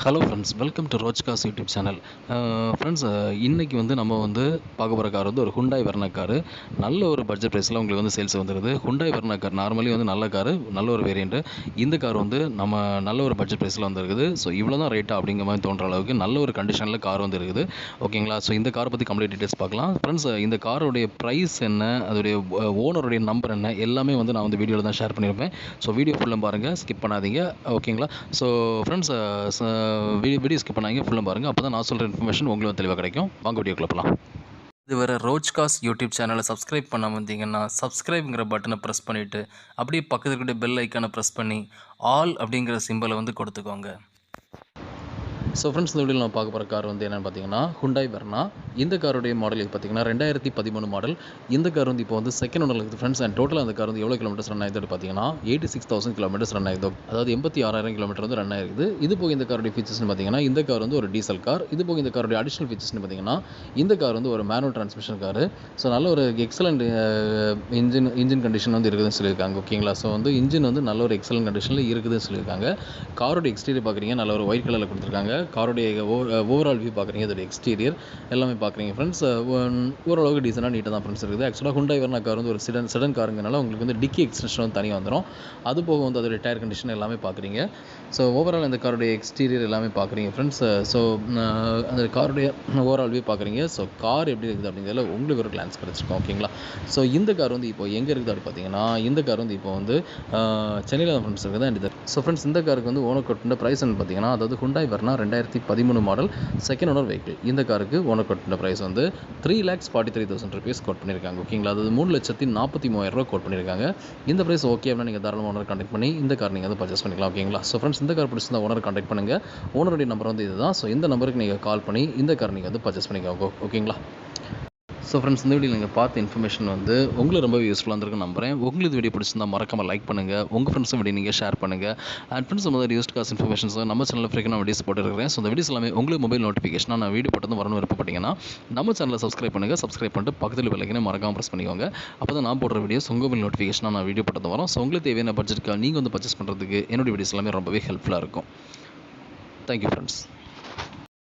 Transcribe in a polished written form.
Hello friends, welcome to ரோஜ்காஸ் YouTube channel. Friends, இன்றைக்கி நம்ம பார்க்க போகிற கார் ஒரு ஹுண்டாய் வெர்னா காரு. நல்ல ஒரு பட்ஜெட் ப்ரைஸில் உங்களுக்கு சேல்ஸ் வந்துருது. ஹுண்டாய் வெர்னா கார் நார்மலி நல்ல காரு, நல்ல ஒரு வேரியண்ட்டு. இந்த கார் நம்ம நல்ல ஒரு பட்ஜெட் ப்ரைஸில் வந்துருக்குது. ஸோ இவ்வளோ தான் ரேட்டா அப்படிங்கிற மாதிரி தோன்ற அளவுக்கு நல்ல ஒரு கண்டிஷனில் கார் இருக்குது. ஓகேங்களா? ஸோ இந்த காரை பற்றி கம்ப்ளீட் டீட்டெயில்ஸ் பார்க்கலாம். ஃப்ரெண்ட்ஸ், இந்த காரோடைய ப்ரைஸ் என்ன, அதோடைய ஓனருடைய நம்பர் என்ன, எல்லாமே நான் வீடியோவில் தான் ஷேர் பண்ணியிருப்பேன். ஸோ வீடியோ ஃபுல்லாக பாருங்கள், ஸ்கிப் பண்ணாதீங்க. ஓகேங்களா? ஸோ ஃப்ரெண்ட்ஸ், வீடியோ ஸ்கிப் பண்ணாங்க ஃபுல்லாக பாருங்கள். அப்போ தான் நான் சொல்கிற இன்ஃபர்மேஷன் உங்களுக்கு தெளிவாக கிடைக்கும். வாங்க வீடியோக்குள்ள போகலாம். இதுவரை ரோஜ்காஸ் யூடியூப் சேனலை சப்ஸ்கிரைப் பண்ணாமல் வந்தீங்கன்னா சப்ஸ்கிரைப்ங்கிற பட்டனை ப்ரெஸ் பண்ணிவிட்டு அப்படியே பக்கத்தில் இருக்கிற பெல் ஐக்கானை ப்ரெஸ் பண்ணி ஆல் அப்படிங்கிற சிம்பலை கொடுத்துக்கோங்க. ஸோ ஃப்ரெண்ட்ஸ், இந்த வீடியோவில் நம்ம பார்க்க போகிற கார் என்னென்னு பார்த்தீங்கன்னா ஹுண்டாய் வெர்னா. இந்த காருடைய மாடல் இது பார்த்தீங்கன்னா 2013 மாடல். இந்த கார் இப்போ செகண்ட் ஓனரில் இருக்குது ஃப்ரெண்ட்ஸ். அண்ட் டோட்டலாக அந்த கார் எவ்வளோ கிலோமீட்டர்ஸ் ரன் ஆகிது பார்த்தீங்கன்னா 86,000 கிலோமீட்டர்ஸ் ரன் ஆகிது. அதாவது 86,000 கிலோமீட்டர் ரன் ஆகிருக்குது. இது போக இந்த காருடைய ஃபீச்சர்ஸ்னு பார்த்தீங்கன்னா இந்த கார் ஒரு டீசல் கார். இது போக இந்த காருடைய அடிஷனல் ஃபீச்சர்ஸ்னு பார்த்தீங்கன்னா இந்த கார் ஒரு மேனுவல் டிரான்ஸ்மிஷன் கார். ஸோ நல்ல ஒரு எக்ஸலண்ட் இன்ஜின் கண்டிஷன் இருக்குதுன்னு சொல்லியிருக்காங்க. ஓகேங்களா? ஸோ இன்ஜின் நல்ல ஒரு எக்ஸலண்ட் கண்டிஷனில் இருக்குதுன்னு சொல்லியிருக்காங்க. காரோட எக்ஸ்டீரியர் பார்க்குறீங்க, நல்ல ஒரு ஒயிட் கலரில் கொடுத்துருக்காங்க. காரோடைய ஓவரால் வியூ பார்க்குறீங்க, அதோட எக்ஸ்டீரியர் எல்லாமே பார்க்குறீங்க ஃப்ரெண்ட்ஸ். ஓரளவுக்கு டீசெண்டாக நீட்டாக தான் ஃப்ரெண்ட்ஸ் இருக்குது. ஆக்சுவலாக ஹுண்டாய் வெர்னா கார் ஒரு செடன் காருங்கனால உங்களுக்கு டிக்கி எக்ஸ்டென்ஷன் தனியாக வந்துடும். அது போக அதோட டயர் கண்டிஷன் எல்லாமே பார்க்குறீங்க. ஸோ ஓவரால் இந்த காரோடைய எக்ஸ்டீரியர் எல்லாமே பார்க்குறீங்க ஃப்ரெண்ட்ஸ். ஸோ அந்த காருடைய ஓவரால் வியூ பார்க்குறீங்க. ஸோ கார் எப்படி இருக்குது அப்படிங்கிறதுல உங்களுக்கு ஒரு கிளான்ஸ் கிடச்சிருக்கோம். ஓகேங்களா? ஸோ இந்த கார் இப்போ எங்கே இருக்குது அப்படி பார்த்தீங்கன்னா இந்த கார் இப்போ சென்னையில் தான் ஃப்ரெண்ட்ஸ் இருக்குது. அண்ட் ஸோ ஃப்ரெண்ட்ஸ், இந்த காருக்கு ஓனர் கொட்டின ப்ரைஸ் பார்த்தீங்கன்னா, அதாவது Hyundai Verna 2013 model second owner vehicle. இந்த காருக்கு ஓனர் கொட்டின ப்ரைஸ் 3,43,000 ருபீஸ் கோட் பண்ணியிருக்காங்க. ஓகேங்களா? அதாவது 3,43,000 கோட் பண்ணியிருக்காங்க. இந்த ப்ரைஸ் ஓகே அப்படின்னா நீங்கள் தாராளமாக ஓனர் கான்டாக்ட் பண்ணி இந்த கார் நீங்கள் பர்ச்சேஸ் பண்ணிக்கலாம். ஓகேங்களா? ஸோ ஃப்ரெண்ட்ஸ், இந்த கார் பிடிச்சிருந்தா ஓனர் கான்டாக்ட் பண்ணுங்கள். ஓனருடைய நம்பர் இதுதான். ஸோ இந்த நம்பருக்கு நீங்கள் கால் பண்ணி இந்த கார் நீங்கள் பர்ச்சேஸ் பண்ணிக்கோங்க. ஓகேங்களா? ஸோ ஃப்ரெண்ட்ஸ், இந்த வீடியோ நீங்கள் பார்த்த இன்ஃபர்மேஷன் உங்களுக்கு ரொம்ப யூஸ்ஃபுல்லாக இருந்திருக்குன்னு நம்புறேன். உங்களுக்கு வீடியோ பிடிச்சிருந்தா மறக்காமல் லைக் பண்ணுங்கள். உங்கள் ஃப்ரெண்ட்ஸும் வீடியோ நீங்கள் ஷேர் பண்ணுங்கள். அண்ட் ஃப்ரெண்ட்ஸ், யூஸ்ட் காஸ் இன்ஃபர்மேஷன்ஸ் நம்ம சேனலில் ஃப்ரீக்கான வீடியோஸ் போட்டுருக்கிறேன். ஸோ இந்த வீடியோஸ் எல்லாமே உங்களுக்கு மொபைல் நோட்டிஃபிகேஷனாக நான் வீடியோ போட்டு வரணும் விருப்பப்பட்டீங்கன்னா நம்ம சேனலில் சப்ஸ்கிரைப் பண்ணுங்கள். சப்ஸ்கிரைப் பண்ணிட்டு பக்கத்தில் பெல்லைக்கனே மறக்காமல் ப்ரெஸ் பண்ணிக்கோங்க. அப்போ தான் நான் போடுற வீடியோஸ் உங்கள் மொபைல் நோட்டிஃபிகேஷனாக நான் வீடியோ போட்டு வரோம். ஸோ உங்களுக்கு தேவையான பட்ஜெட்டுக்கு நீங்கள் பர்ச்சேஸ் பண்ணுறதுக்கு என்னுடைய வீடியோஸ் எல்லாமே ரொம்பவே ஹெல்ப்ஃபுல்லாக இருக்கும். Thank you friends.